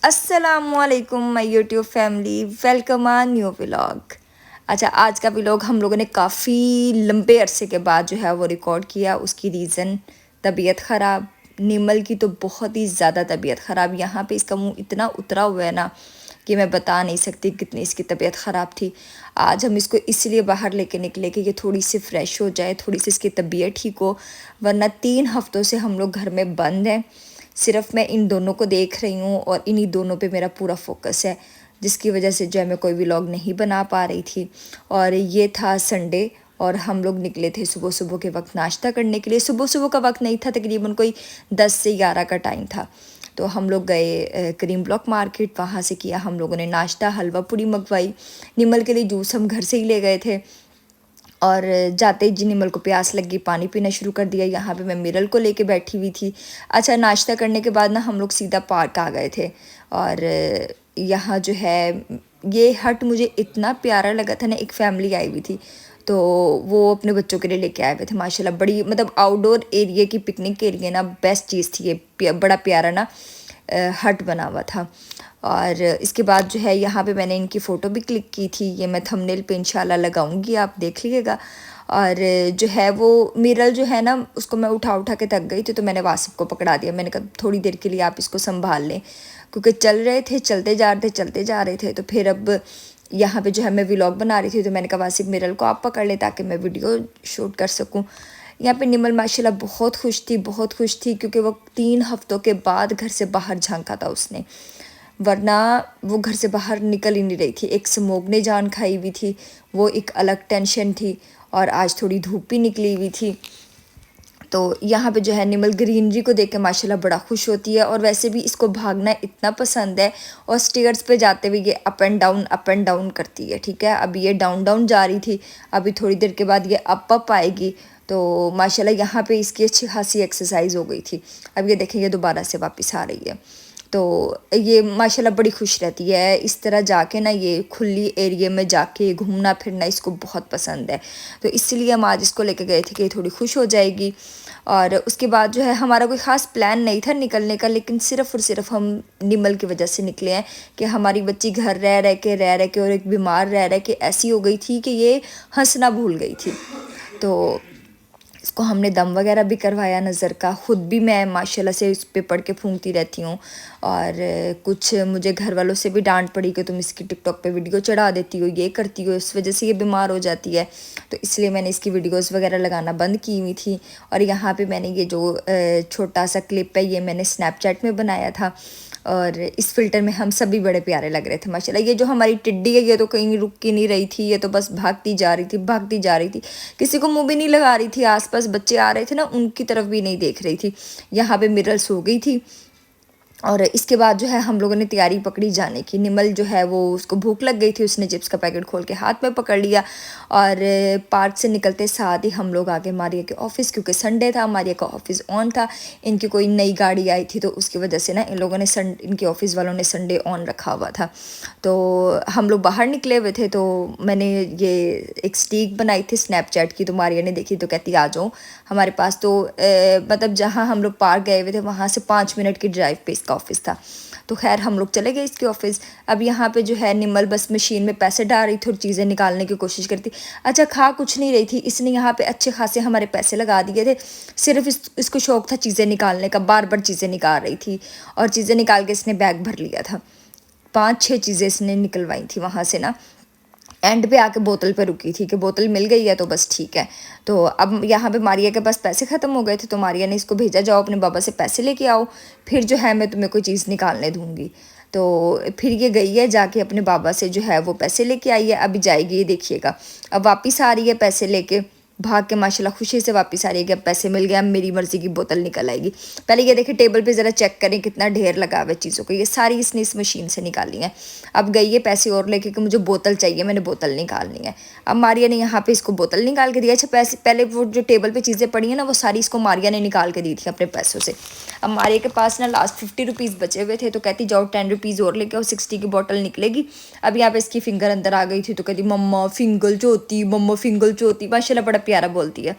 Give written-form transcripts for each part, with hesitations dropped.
अस्सलामुअलैकुम my YouTube family, welcome a new vlog. अच्छा, आज का व्लॉग हम लोगों ने काफ़ी लंबे अरसे के बाद जो है वो रिकॉर्ड किया। उसकी रीज़न तबीयत ख़राब। निमल की तो बहुत ही ज़्यादा तबीयत ख़राब। यहाँ पे इसका मुंह इतना उतरा हुआ है ना कि मैं बता नहीं सकती कितनी इसकी तबीयत ख़राब थी। आज हम इसको इसलिए बाहर लेके निकले कि ये थोड़ी सी फ्रेश हो जाए, थोड़ी सी इसकी तबीयत ठीक हो, वरना 3 हफ्तों से हम लोग घर में बंद हैं। सिर्फ मैं इन दोनों को देख रही हूँ और इन्हीं दोनों पे मेरा पूरा फोकस है, जिसकी वजह से जो है मैं कोई व्लॉग नहीं बना पा रही थी। और ये था संडे और हम लोग निकले थे सुबह सुबह के वक्त नाश्ता करने के लिए। सुबह सुबह का वक्त नहीं था, तकरीबन कोई 10 से 11 का टाइम था। तो हम लोग गए करीम ब्लॉक मार्केट, वहाँ से किया हम लोगों ने नाश्ता, हलवा पूरी मंगवाई। निमल के लिए जूस हम घर से ही ले गए थे। और जाते ही जी निमल को प्यास लगी, पानी पीना शुरू कर दिया। यहाँ पे मैं मिरल को लेके बैठी हुई थी। अच्छा, नाश्ता करने के बाद ना हम लोग सीधा पार्क आ गए थे। और यहाँ जो है ये हट मुझे इतना प्यारा लगा था ना। एक फैमिली आई हुई थी, तो वो अपने बच्चों के लिए लेके आए हुए थे। माशाल्लाह बड़ी मतलब आउटडोर एरिया की पिकनिक के लिए ना बेस्ट चीज़ थी ये। बड़ा प्यारा ना हट बना हुआ था। और इसके बाद जो है यहाँ पे मैंने इनकी फ़ोटो भी क्लिक की थी। ये मैं थंबनेल पे इंशाल्लाह लगाऊंगी, आप देख लीजिएगा। और जो है वो मिरल जो है ना, उसको मैं उठा उठा के थक गई थी, तो मैंने वासिफ को पकड़ा दिया। मैंने कहा थोड़ी देर के लिए आप इसको संभाल लें, क्योंकि चल रहे थे, चलते जा रहे थे। तो फिर अब यहाँ पे जो है मैं व्लॉग बना रही थी, तो मैंने कहा वासिफ मिरल को आप पकड़ लें ताकि मैं वीडियो शूट कर सकूँ। यहाँ पे निमल माशाल्लाह बहुत खुश थी, क्योंकि वो 3 हफ्तों के बाद घर से बाहर झांका था उसने, वरना वो घर से बाहर निकल ही नहीं रही थी। एक स्मोक ने जान खाई हुई थी, वो एक अलग टेंशन थी। और आज थोड़ी धूप भी निकली हुई थी। तो यहाँ पे जो है निमल ग्रीनरी को देख के माशाल्लाह बड़ा खुश होती है। और वैसे भी इसको भागना इतना पसंद है। और स्टेयर्स पे जाते हुए ये अप एंड डाउन करती है। ठीक है, अभी ये डाउन डाउन जा रही थी, अभी थोड़ी देर के बाद ये अप आएगी। तो माशाल्लाह यहाँ पे इसकी अच्छी खासी एक्सरसाइज हो गई थी। अब ये देखें, ये दोबारा से वापस आ रही है। तो ये माशाल्लाह बड़ी खुश रहती है इस तरह जाके ना। ये खुली एरिया में जाके घूमना फिरना इसको बहुत पसंद है। तो इसलिए हम आज इसको लेके गए थे कि ये थोड़ी खुश हो जाएगी। और उसके बाद जो है हमारा कोई ख़ास प्लान नहीं था निकलने का, लेकिन सिर्फ़ और सिर्फ हम निमल की वजह से निकले हैं कि हमारी बच्ची घर रह के और एक बीमार रह के ऐसी हो गई थी कि ये हंसना भूल गई थी। तो इसको हमने दम वगैरह भी करवाया नज़र का। ख़ुद भी मैं माशाल्लाह से इस पे पढ़ के फूंकती रहती हूँ। और कुछ मुझे घर वालों से भी डांट पड़ी कि तुम इसकी टिकटॉक पे वीडियो चढ़ा देती हो, ये करती हो, इस वजह से ये बीमार हो जाती है। तो इसलिए मैंने इसकी वीडियोस वगैरह लगाना बंद की हुई थी। और यहाँ पे मैंने ये जो छोटा सा क्लिप है, ये मैंने स्नैपचैट में बनाया था। और इस फ़िल्टर में हम सब भी बड़े प्यारे लग रहे थे माशाल्लाह। ये जो हमारी टिड्डी है, ये तो कहीं रुक की नहीं रही थी, ये तो बस भागती जा रही थी। किसी को मुँह भी नहीं लगा रही थी। आसपास बच्चे आ रहे थे ना, उनकी तरफ भी नहीं देख रही थी। यहाँ पे मिरर सो गई थी। और इसके बाद जो है हम लोगों ने तैयारी पकड़ी जाने की। निमल जो है वो, उसको भूख लग गई थी, उसने चिप्स का पैकेट खोल के हाथ में पकड़ लिया। और पार्क से निकलते साथ ही हम लोग आगे मारिया के ऑफ़िस, क्योंकि संडे था, मारिया का ऑफ़िस ऑन था। इनकी कोई नई गाड़ी आई थी, तो उसकी वजह से ना इन लोगों ने इनके ऑफ़िस वालों ने संडे ऑन रखा हुआ था। तो हम लोग बाहर निकले हुए थे। तो मैंने ये एक स्टिक बनाई थी स्नैपचैट की, तो मारिया ने देखी तो कहती आ जाओ हमारे पास। तो मतलब जहाँ हम लोग पार्क गए हुए थे, वहाँ से 5 मिनट की ड्राइव पे इसका ऑफ़िस था। तो खैर हम लोग चले गए इसके ऑफ़िस। अब यहाँ पे जो है निमल बस मशीन में पैसे डाल रही थी और चीज़ें निकालने की कोशिश करती। अच्छा, खा कुछ नहीं रही थी, इसने यहाँ पे अच्छे खासे हमारे पैसे लगा दिए थे। सिर्फ इसको शौक था चीज़ें निकालने का, बार बार चीज़ें निकाल रही थी। और चीज़ें निकाल के इसने बैग भर लिया था। 5-6 चीज़ें इसने निकलवाई थी वहाँ से ना। एंड पे आके बोतल पे रुकी थी कि बोतल मिल गई है तो बस ठीक है। तो अब यहाँ पे मारिया के पास पैसे ख़त्म हो गए थे, तो मारिया ने इसको भेजा, जाओ अपने बाबा से पैसे लेके आओ, फिर जो है मैं तुम्हें कोई चीज़ निकालने दूँगी। तो फिर ये गई है, जाके अपने बाबा से जो है वो पैसे लेके आई है। अभी जाएगी, ये देखिएगा। अब वापस आ रही है पैसे लेके, भाग के माशाल्लाह खुशी से वापस आ रही है कि अब पैसे मिल गए, अब मेरी मर्ज़ी की बोतल निकल आएगी। पहले ये देखिए टेबल पे ज़रा चेक करें कितना ढेर लगा हुआ है चीज़ों को। ये सारी इसने इस मशीन से निकाली हैं। अब गई है पैसे और लेके कि मुझे बोतल चाहिए, मैंने बोतल निकालनी है। अब मारिया ने यहाँ पे इसको बोतल निकाल के दिया। अच्छा, पैसे पहले वो जो टेबल पे चीज़ें पड़ी हैं ना, वो सारी इसको मारिया ने निकाल के दी थी अपने पैसों से। अब मारिया के पास ना लास्ट 50 रुपीज़ बचे हुए थे, तो कहती जाओ 10 रुपीज़ और लेके आओ, 60 की बोतल निकलेगी। अब यहाँ पे इसकी फिंगर अंदर आ गई थी, तो कहती मम्मा फिंगल चोती, मम्मा फिंगल चोती। माशाल्लाह बड़ा प्यारा बोलती है।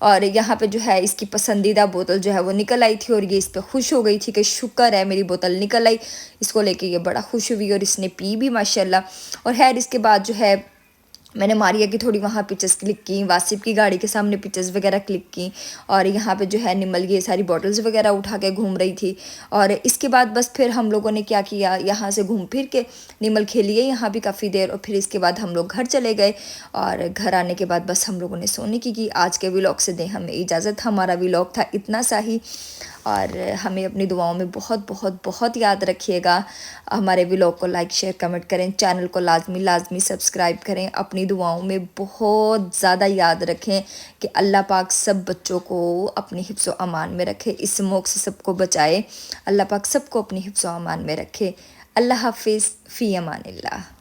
और यहाँ पे जो है इसकी पसंदीदा बोतल जो है वो निकल आई थी और ये इस पे खुश हो गई थी कि शुक्र है मेरी बोतल निकल आई। इसको लेके ये बड़ा खुश हुई और इसने पी भी माशाल्लाह। और खैर इसके बाद जो है मैंने मारिया की थोड़ी वहाँ पिक्चर्स क्लिक की, वासिफ की गाड़ी के सामने पिक्चर्स वगैरह क्लिक की, और यहाँ पे जो है निमल ये सारी बॉटल्स वगैरह उठा के घूम रही थी। और इसके बाद बस फिर हम लोगों ने क्या किया, यहाँ से घूम फिर के निमल खेलिए यहाँ भी काफ़ी देर, और फिर इसके बाद हम लोग घर चले गए। और घर आने के बाद बस हम लोगों ने सोने की आज के व्लॉग से दें हमें इजाज़त। हमारा व्लॉग था इतना सा ही, और हमें अपनी दुआओं में बहुत बहुत बहुत याद रखिएगा। हमारे व्लॉग को लाइक शेयर कमेंट करें, चैनल को लाजमी सब्सक्राइब करें, अपनी दुआओं में बहुत ज़्यादा याद रखें कि अल्लाह पाक सब बच्चों को अपनी हिफ्ज़ व अमान में रखे, इस स्मोक से सबको बचाए। अल्लाह पाक सबको अपनी हिफ्ज़ व अमान में रखे। अल्लाह हाफिज़, फ़ी अमानिल्लाह।